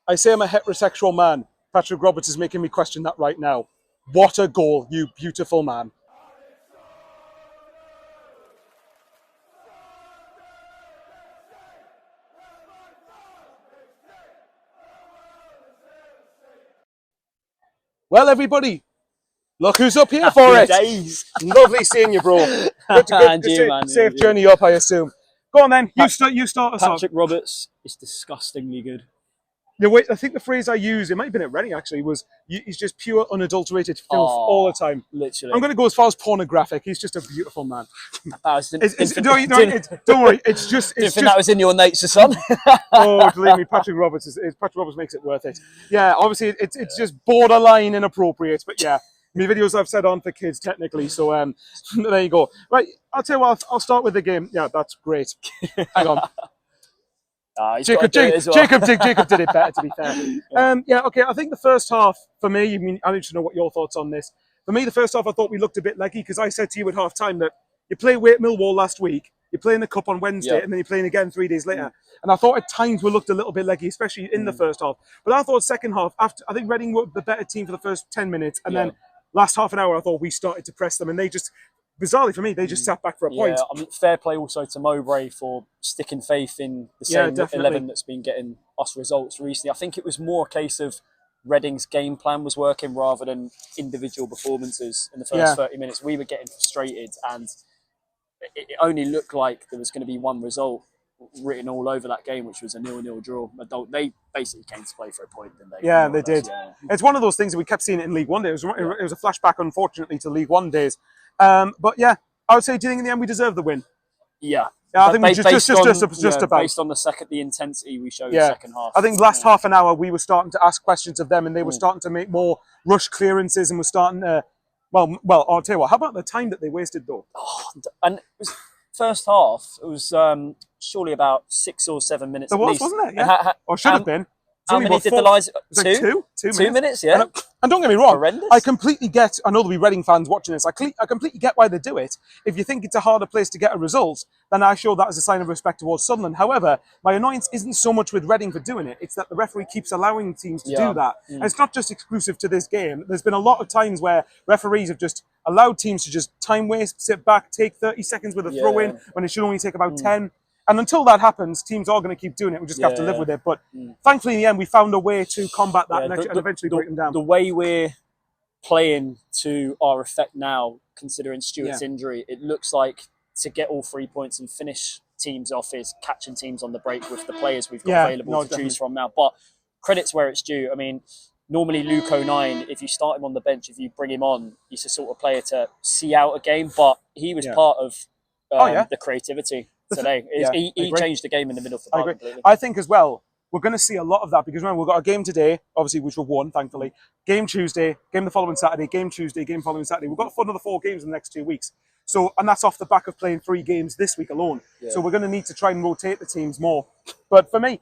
I say I'm a heterosexual man. Patrick Roberts is making me question that right now. What a goal, you beautiful man. Well, everybody, look who's up here for Happy it. days. Lovely seeing you, bro. Safe journey up, I assume. Go on then. You start us off. Patrick Roberts is disgustingly good. The way, I think the phrase I used, it might have been at Reading actually, was he's just pure unadulterated filth all the time. Literally. I'm going to go as far as pornographic. He's just a beautiful man. Don't worry. It's just. That was in your nature, son. Oh, believe me, Patrick Roberts makes it worth it. Yeah, obviously it's just borderline inappropriate, but yeah, my videos I've said on for kids technically. So there you go. Right, I'll tell you what. I'll start with the game. Yeah, that's great. Hang on. Jacob did it better, to be fair. Yeah, okay. I think the first half, for me, I need to know what your thoughts on this. For me, the first half, I thought we looked a bit leggy because I said to you at half time that you play away at Millwall last week, you play in the Cup on Wednesday, and then you're playing again 3 days later. And I thought at times we looked a little bit leggy, especially in the first half. But I thought second half, after I think Reading were the better team for the first 10 minutes, and then last half an hour, I thought we started to press them, and they just. Bizarrely for me, they just sat back for a point. I mean, fair play also to Mowbray for sticking faith in the same 11 that's been getting us results recently. I think it was more a case of Reading's game plan was working rather than individual performances in the first 30 minutes. We were getting frustrated, and it only looked like there was going to be one result written all over that game, which was a 0-0 draw. They basically came to play for a point, didn't they? Yeah, they did. Yeah. It's one of those things that we kept seeing it in League One days. It was a flashback, unfortunately, to League One days. But yeah, I would say, do you think in the end we deserved the win? Yeah. I think just about. Based on the intensity we showed in the second half. I think last half an hour we were starting to ask questions of them, and they were starting to make more rush clearances, and we're starting to. Well, I'll tell you what. How about the time that they wasted though? And it was first half. It was surely about 6 or 7 minutes. There was, wasn't it? Yeah. Or should have been. How many did the Lions? Like two minutes, yeah. And don't get me wrong, horrendous. I completely get, I know there'll be Reading fans watching this, I completely get why they do it. If you think it's a harder place to get a result, then I show that as a sign of respect towards Sunderland. However, my annoyance isn't so much with Reading for doing it, it's that the referee keeps allowing teams to do that. And it's not just exclusive to this game. There's been a lot of times where referees have just allowed teams to just time waste, sit back, take 30 seconds with a throw in, when it should only take about 10. And until that happens, teams are going to keep doing it. We just have to live with it. But thankfully, in the end, we found a way to combat that and eventually break them down. The way we're playing to our effect now, considering Stewart's injury, it looks like to get all 3 points and finish teams off is catching teams on the break with the players we've got available to choose from now. But credit's where it's due. I mean, normally Luke O'Nien, if you start him on the bench, if you bring him on, he's the sort of player to see out a game. But he was part of the creativity today. He changed the game in the middle of the park completely. I think as well, we're going to see a lot of that because remember, we've got a game today, obviously, which we've won, thankfully. Game Tuesday, game the following Saturday, game Tuesday, game following Saturday. We've got another 4 games in the next 2 weeks. So, and that's off the back of playing 3 games this week alone. So we're going to need to try and rotate the teams more. But for me,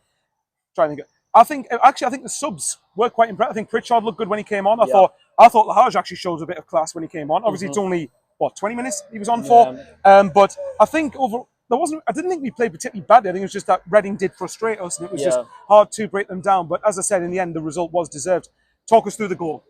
I think the subs were quite impressive. I think Pritchard looked good when he came on. I thought Lahaj actually showed a bit of class when he came on. Obviously, it's only 20 minutes he was on for. But I think I didn't think we played particularly badly. I think it was just that Reading did frustrate us, and it was just hard to break them down. But as I said, in the end, the result was deserved. Talk us through the goal.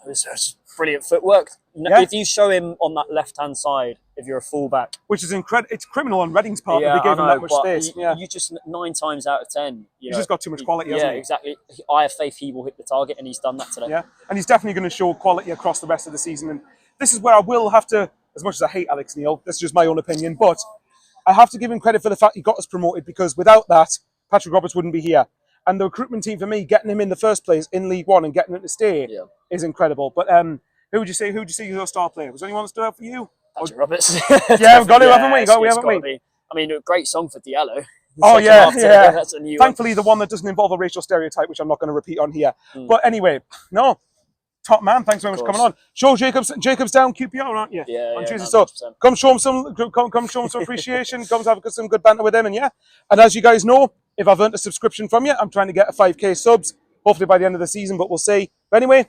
It was brilliant footwork. If you show him on that left-hand side, if you're a fullback, which is incredible, it's criminal on Reading's part that they gave him that much space. You just 9 times out of 10, he's just got too much quality. Hasn't he? Exactly. I have faith he will hit the target, and he's done that today. Yeah, and he's definitely going to show quality across the rest of the season. And this is where I will have to, as much as I hate Alex Neil, this is just my own opinion, but I have to give him credit for the fact he got us promoted, because without that, Patrick Roberts wouldn't be here. And the recruitment team, for me, getting him in the first place in League One and getting him to stay is incredible. But who would you say as your star player? Was there anyone that stood out for you? Patrick Roberts. Yeah, we've got him, haven't we? I mean, a great song for Diallo. That's a new Thankfully, the one that doesn't involve a racial stereotype, which I'm not going to repeat on here. But anyway, top man, thanks very much for coming on. Show Jacob's down QPR, aren't you? On Tuesday. So come show him some appreciation. Come have some good banter with him, and as you guys know, if I've earned a subscription from you, I'm trying to get a 5k subs, hopefully by the end of the season, but we'll see. But anyway,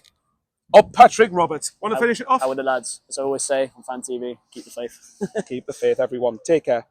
up Patrick Roberts. Want to finish it off? How are the lads? As I always say on Fan TV, keep the faith. Keep the faith, everyone. Take care.